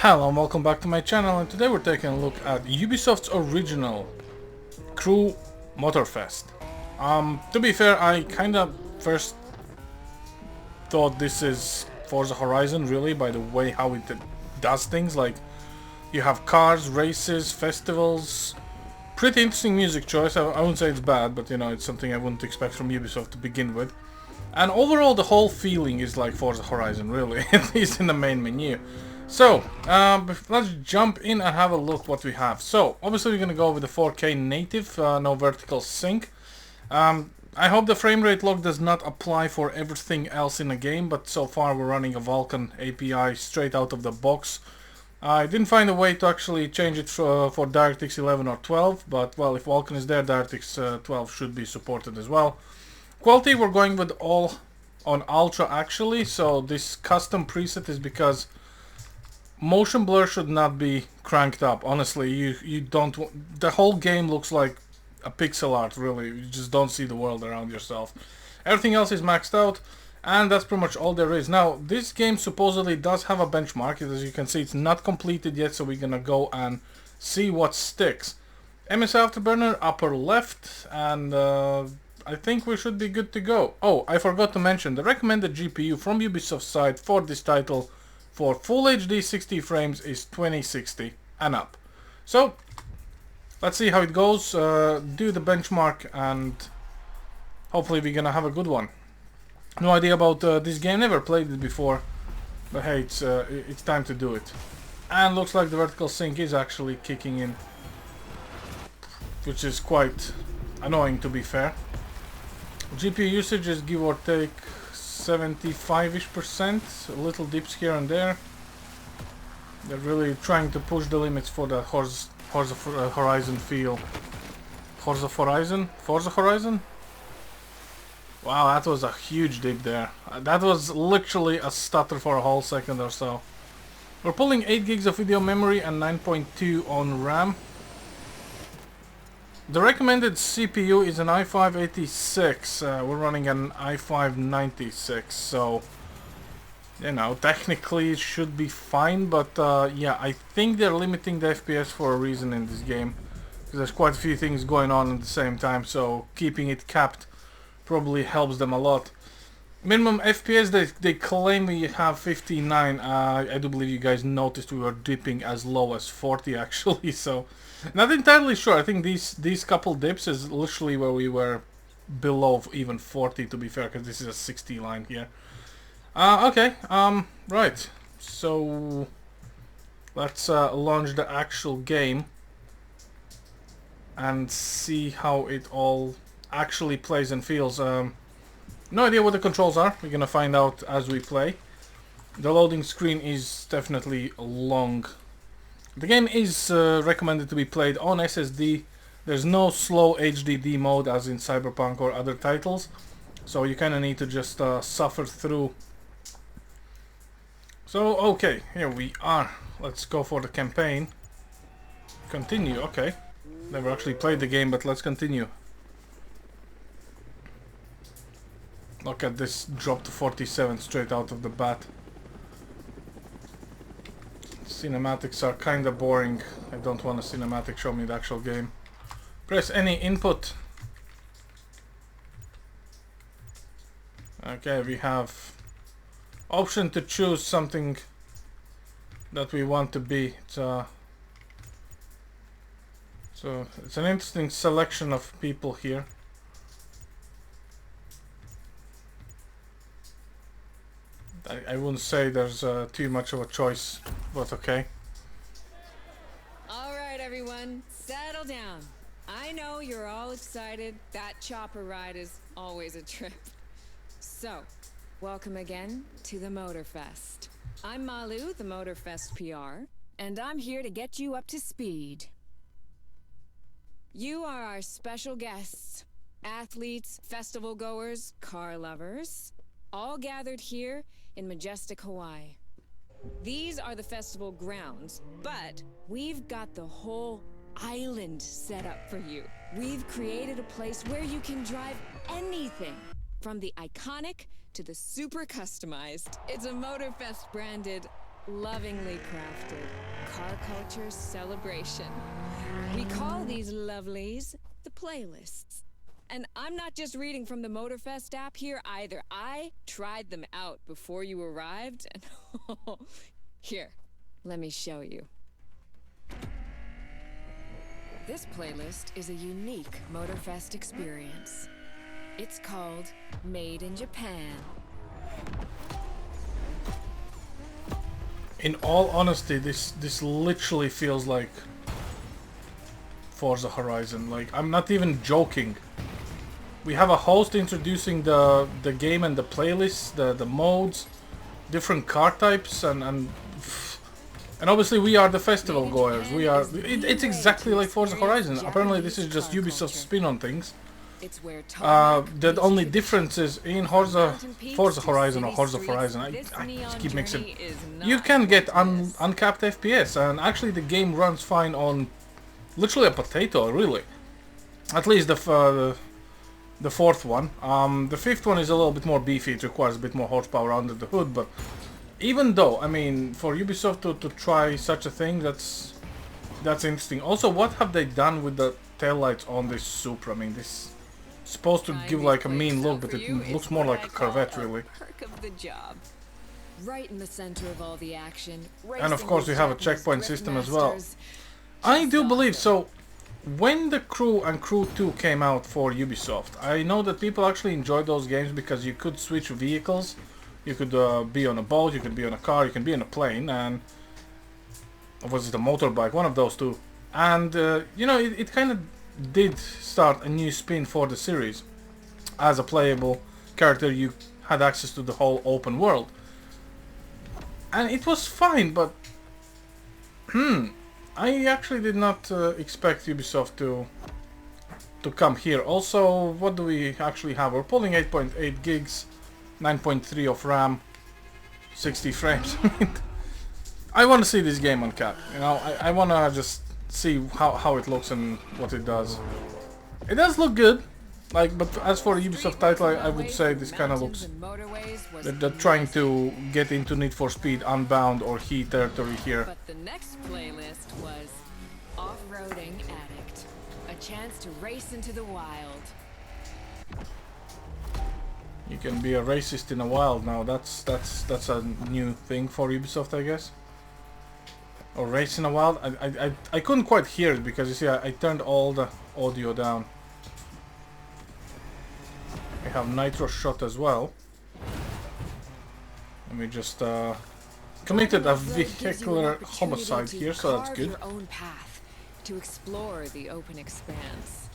Hello and welcome back to my channel, and today we're taking a look at Ubisoft's original Crew Motorfest. To be fair, I kinda first thought this is Forza Horizon, really, by the way how it does things. Like, you have cars, races, festivals. Pretty interesting music choice. I wouldn't say it's bad, but you know, it's something I wouldn't expect from Ubisoft to begin with. And overall, the whole feeling is like Forza Horizon, really, at least in the main menu. So, let's jump in and have a look what we have. So, obviously we're going to go with the 4K native, no vertical sync. I hope the frame rate lock does not apply for everything else in the game, but so far we're running a Vulkan API straight out of the box. I didn't find a way to actually change it for DirectX 11 or 12, but well, if Vulkan is there, DirectX 12 should be supported as well. Quality, we're going with all on Ultra actually, so this custom preset is because motion blur should not be cranked up. Honestly, you don't. The whole game looks like a pixel art. Really, you just don't see the world around yourself. Everything else is maxed out, and that's pretty much all there is. Now, this game supposedly does have a benchmark. As you can see, it's not completed yet, so we're gonna go and see what sticks. MS Afterburner upper left, and I think we should be good to go. Oh, I forgot to mention the recommended GPU from Ubisoft's side for this title for full HD 60 frames is 2060 and up. So, let's see how it goes, do the benchmark, and hopefully we're gonna have a good one. No idea about this game, never played it before, but hey, it's time to do it. And looks like the vertical sync is actually kicking in, which is quite annoying to be fair. GPU usage is give or take 75-ish%, little dips here and there. They're really trying to push the limits for the Forza Horizon feel. Forza Horizon? Wow, that was a huge dip there. That was literally a stutter for a whole second or so. We're pulling 8 gigs of video memory and 9.2 on RAM. The recommended CPU is an i5-86, we're running an i5-96, so, you know, technically it should be fine, but yeah, I think they're limiting the FPS for a reason in this game, because there's quite a few things going on at the same time, so keeping it capped probably helps them a lot. Minimum FPS, they claim we have 59, I do believe you guys noticed we were dipping as low as 40 actually, so not entirely sure. I think these couple dips is literally where we were below even 40 to be fair, because this is a 60 line here. Okay, right, so let's launch the actual game and see how it all actually plays and feels. No idea what the controls are. We're gonna find out as we play. The loading screen is definitely long. The game is recommended to be played on SSD. There's no slow HDD mode as in Cyberpunk or other titles, so you kind of need to just suffer through. So okay, here we are. Let's go for the campaign. Continue, okay. Never actually played the game, but let's continue. Look at this drop to 47 straight out of the bat. Cinematics are kinda boring. I don't want a cinematic, show me the actual game. Press any input. Okay, we have option to choose something that we want to be. So it's an interesting selection of people here. I wouldn't say there's too much of a choice, but okay. Alright everyone, settle down. I know you're all excited. That chopper ride is always a trip. So, welcome again to the Motorfest. I'm Malu, the Motorfest PR, and I'm here to get you up to speed. You are our special guests. Athletes, festival goers, car lovers, all gathered here in majestic Hawaii. These are the festival grounds, but we've got the whole island set up for you. We've created a place where you can drive anything, from the iconic to the super customized. It's a Motorfest branded lovingly crafted car culture celebration. We call these lovelies the playlists. And I'm not just reading from the Motorfest app here either. I tried them out before you arrived, and here, let me show you. This playlist is a unique Motorfest experience. It's called Made in Japan. In all honesty, this literally feels like Forza Horizon. Like, I'm not even joking. We have a host introducing the game and the playlists, the modes, different car types, and obviously we are the festival goers. We are. It's exactly like Forza Horizon. Apparently, this is just Ubisoft's spin on things. The only difference is in Forza Horizon or Forza Horizon. I just keep mixing. You can get uncapped FPS, and actually the game runs fine on literally a potato, really. At least the fourth one. The fifth one is a little bit more beefy. It requires a bit more horsepower under the hood, but even though, I mean, for Ubisoft to try such a thing, that's interesting. Also, what have they done with the taillights on this Supra? I mean, this is supposed to give like a mean look, but it looks more like a Corvette, really. Right in the center of all the action. And of course, we have a checkpoint system as well. I do believe so. When the Crew and Crew 2 came out for Ubisoft, I know that people actually enjoyed those games because you could switch vehicles. You could be on a boat, you could be on a car, you can be on a plane, and or was it a motorbike? One of those two. And you know, it kind of did start a new spin for the series. As a playable character, you had access to the whole open world, and it was fine. But I actually did not expect Ubisoft to come here. Also, what do we actually have? We're pulling 8.8 gigs, 9.3 of RAM, 60 frames. I want to see this game on cap. You know, I want to just see how it looks and what it does. It does look good. Like, but as for a Ubisoft title, I would say this kind of looks. They're trying to get into Need for Speed Unbound or Heat territory here. But the next playlist was Offroading Addict, a chance to race into the wild. You can be a racist in the wild now. That's a new thing for Ubisoft, I guess. Or race in the wild. I couldn't quite hear it because you see I turned all the audio down. We have Nitro Shot as well. Let me just committed a vehicular homicide here, so that's good. Your own path to explore the open expanse.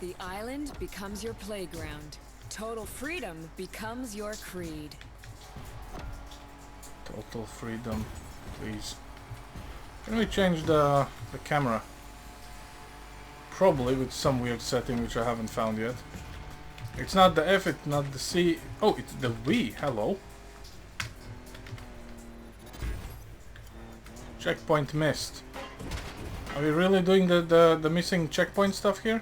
The island becomes your playground. Total freedom becomes your creed. Total freedom, please. Can we change the camera? Probably with some weird setting which I haven't found yet. It's not the F, it's not the C. Oh, it's the V. Hello. Checkpoint missed. Are we really doing the missing checkpoint stuff here?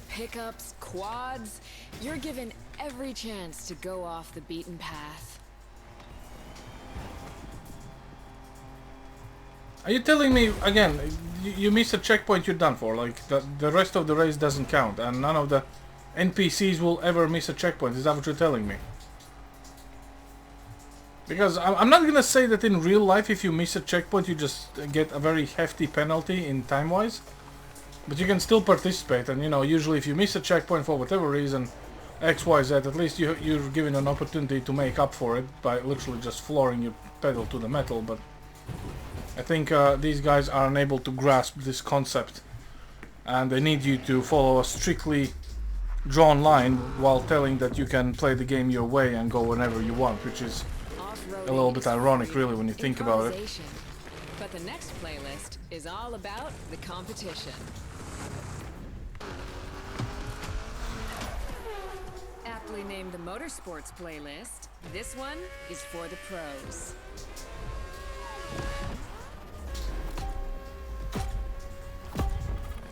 Pickups, quads, you're given every chance to go off the beaten path. Are you telling me, again, you miss a checkpoint, you're done for? Like, the rest of the race doesn't count, and none of the NPCs will ever miss a checkpoint? Is that what you're telling me? Because I'm not gonna say that in real life, if you miss a checkpoint, you just get a very hefty penalty in time-wise. But you can still participate, and you know, usually if you miss a checkpoint for whatever reason, X, Y, Z, at least you're given an opportunity to make up for it by literally just flooring your pedal to the metal. But I think these guys are unable to grasp this concept, and they need you to follow a strictly drawn line while telling that you can play the game your way and go whenever you want, which is a little bit ironic, really, when you think about it. But the next playlist is all about the competition. Aptly named the Motorsports playlist, this one is for the pros.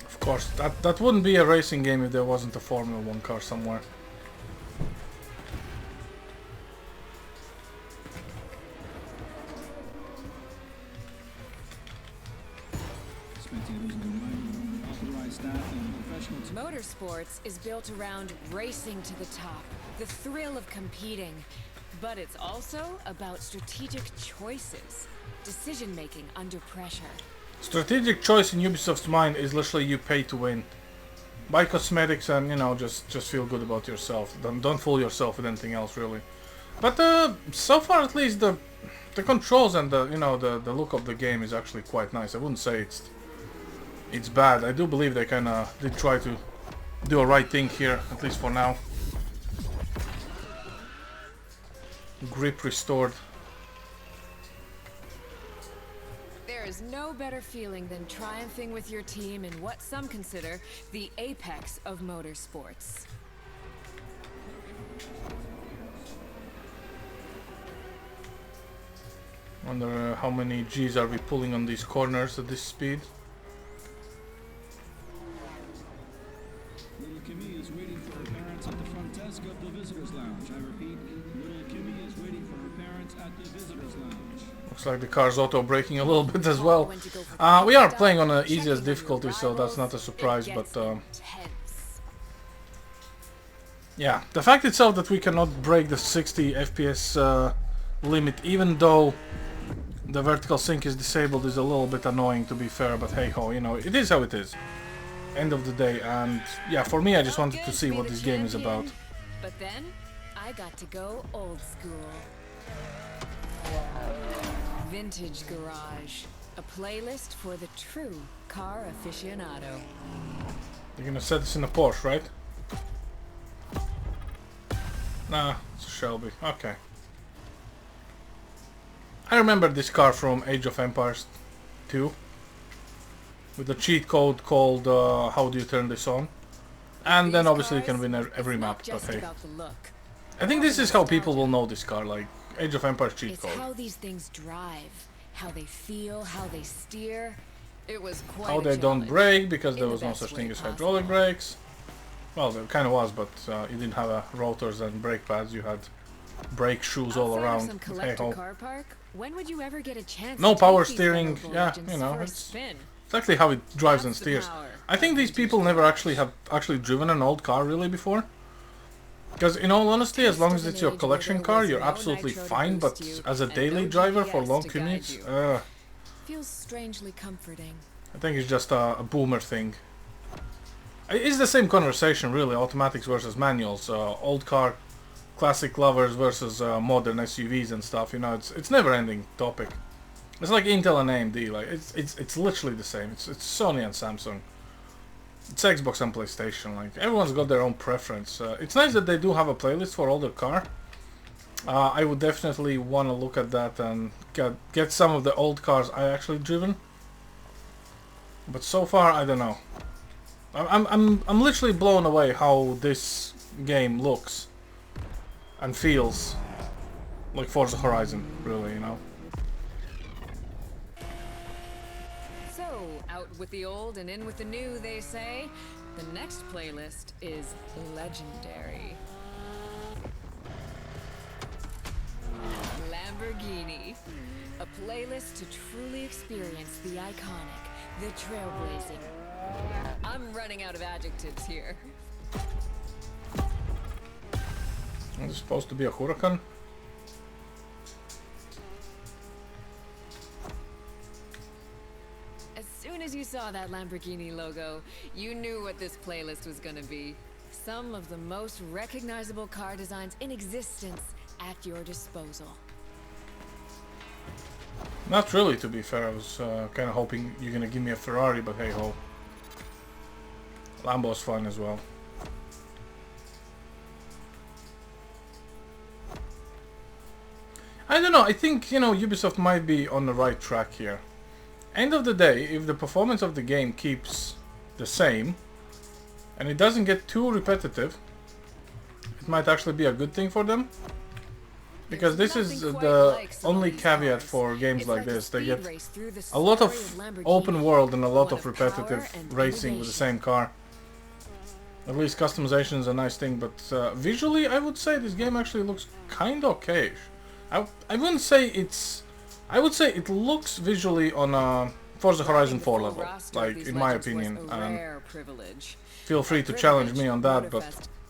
Of course, that wouldn't be a racing game if there wasn't a Formula 1 car somewhere. Motorsports is built around racing to the top, the thrill of competing. But it's also about strategic choices, decision-making under pressure. Strategic choice in Ubisoft's mind is literally you pay to win. Buy cosmetics and, you know, just feel good about yourself. Don't fool yourself with anything else, really. But so far, at least, the controls and the, you know, the look of the game is actually quite nice. I wouldn't say it's bad. I do believe they kind of did try to do a right thing here, at least for now. Grip restored. There is no better feeling than triumphing with your team in what some consider the apex of motorsports. Wonder how many G's are we pulling on these corners at this speed. Little Kimmy is waiting for her parents at the front desk of the visitors lounge. I repeat, little Kimmy is waiting for her parents at the visitors lounge. Looks like the car's auto-braking a little bit as well. We are playing on the easiest difficulty, so that's not a surprise, but yeah, the fact itself that we cannot break the 60 FPS limit, even though the vertical sync is disabled, is a little bit annoying, to be fair, but hey ho, you know, it is how it is. End of the day, and yeah, for me, I just wanted to see what this game is about. But then, I got to go old school. Vintage Garage, a playlist for the true car aficionado. You're gonna set this in a Porsche, right? Nah, it's a Shelby. Okay. I remember this car from Age of Empires 2. With a cheat code called how do you turn this on? And then obviously you can win every map, but hey. I think this is how people will know this car, like Age of Empires cheat code. It's how these things drive, how they feel, how they steer. It was quite how they don't brake, because there was no such thing as hydraulic brakes. Well, there kind of was, but you didn't have rotors and brake pads. You had brake shoes all around. Hey ho. When would you ever get a chance no to power take these steering. venerable Yeah, legends you know, for a it's spin? exactly how it drives and That's the steers. power. I think these people never have actually driven an old car really before. Because in all honesty, as long as it's your collection car, you're absolutely fine. But as a daily driver for long commutes, feels strangely comforting. I think it's just a boomer thing. It's the same conversation, really. Automatics versus manuals, old car, classic lovers versus modern SUVs and stuff. You know, it's never-ending topic. It's like Intel and AMD. Like it's literally the same. It's Sony and Samsung. It's Xbox and PlayStation. Like everyone's got their own preference. It's nice that they do have a playlist for older car. I would definitely want to look at that and get some of the old cars I actually driven. But so far, I don't know. I'm literally blown away how this game looks and feels like Forza Horizon, really, you know. So, out with the old and in with the new, they say. The next playlist is legendary. Lamborghini. A playlist to truly experience the iconic, the trailblazing. I'm running out of adjectives here. Is it supposed to be a Huracan? As soon as you saw that Lamborghini logo, you knew what this playlist was gonna be. Some of the most recognizable car designs in existence at your disposal. Not really, to be fair. I was kind of hoping you're gonna give me a Ferrari, but hey ho. Lambo's fun as well. I don't know, I think, you know, Ubisoft might be on the right track here. End of the day, if the performance of the game keeps the same, and it doesn't get too repetitive, it might actually be a good thing for them. Because this is the only caveat for games like this. They get a lot of open world and a lot of repetitive racing with the same car. At least customization is a nice thing, but visually I would say this game actually looks kind of okay. I wouldn't say it's... I would say it looks visually on a Forza Horizon 4 level, like in my opinion. And feel free to challenge me on that, but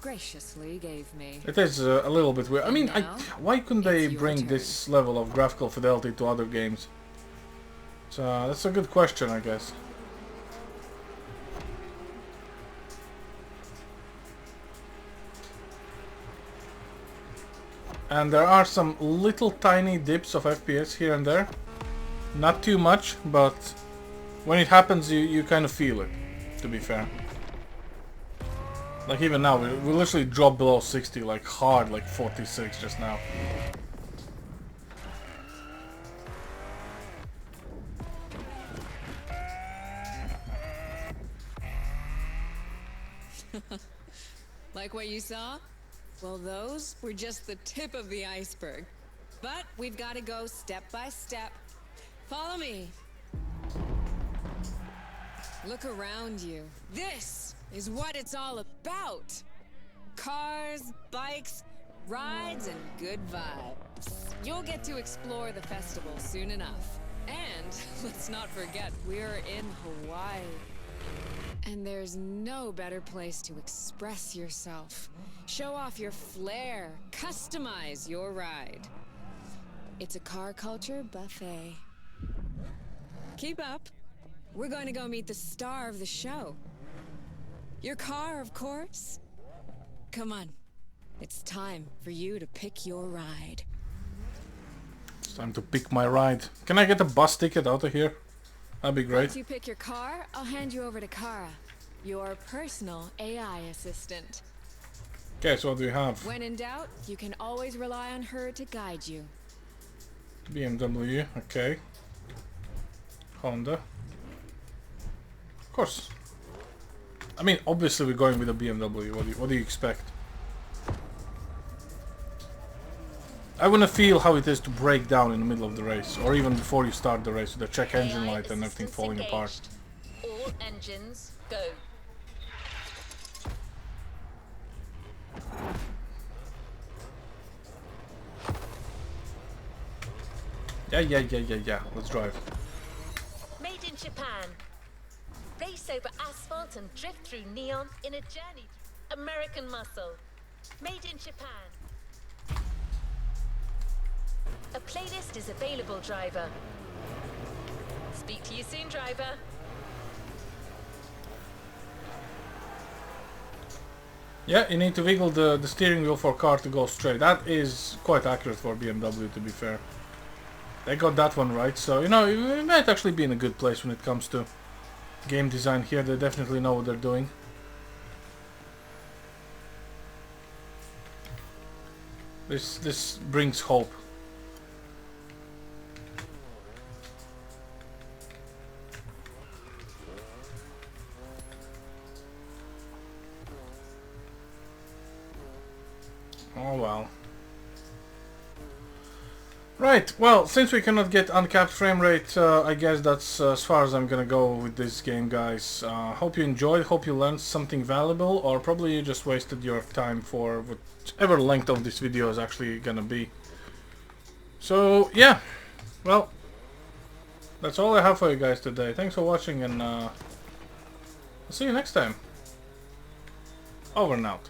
it is a little bit weird. I mean, why couldn't they bring this level of graphical fidelity to other games? So that's a good question, I guess. And there are some little tiny dips of FPS here and there. Not too much, but when it happens you kind of feel it, to be fair. Like even now, we literally dropped below 60, like hard, like 46 just now. Like what you saw? Well, those were just the tip of the iceberg. But we've got to go step by step. Follow me. Look around you. This is what it's all about. Cars, bikes, rides, and good vibes. You'll get to explore the festival soon enough. And let's not forget, we're in Hawaii. And there's no better place to express yourself. Show off your flair. Customize your ride. It's a car culture buffet. Keep up. We're going to go meet the star of the show. Your car, of course. Come on. It's time for you to pick your ride. It's time to pick my ride. Can I get a bus ticket out of here? That'd be great. Once you pick your car, I'll hand you over to Kara, your personal AI assistant. Okay, so what do we have? When in doubt, you can always rely on her to guide you. BMW, okay. Honda. Of course. I mean, obviously we're going with a BMW. What do you expect? I want to feel how it is to break down in the middle of the race, or even before you start the race with the check engine light and everything falling apart. All engines go. Yeah. Let's drive. Made in Japan. Race over asphalt and drift through neon in a journey. American muscle. Made in Japan. A playlist is available, driver. Speak to you soon, driver. Yeah, you need to wiggle the steering wheel for a car to go straight. That is quite accurate for BMW, to be fair. They got that one right, so, you know, it might actually be in a good place when it comes to game design here. They definitely know what they're doing. This brings hope. Oh well. Right, well, since we cannot get uncapped frame rate, I guess that's as far as I'm gonna go with this game, guys. Hope you enjoyed, hope you learned something valuable, or probably you just wasted your time for whatever length of this video is actually gonna be. So, yeah, well, that's all I have for you guys today. Thanks for watching, and I'll see you next time. Over and out.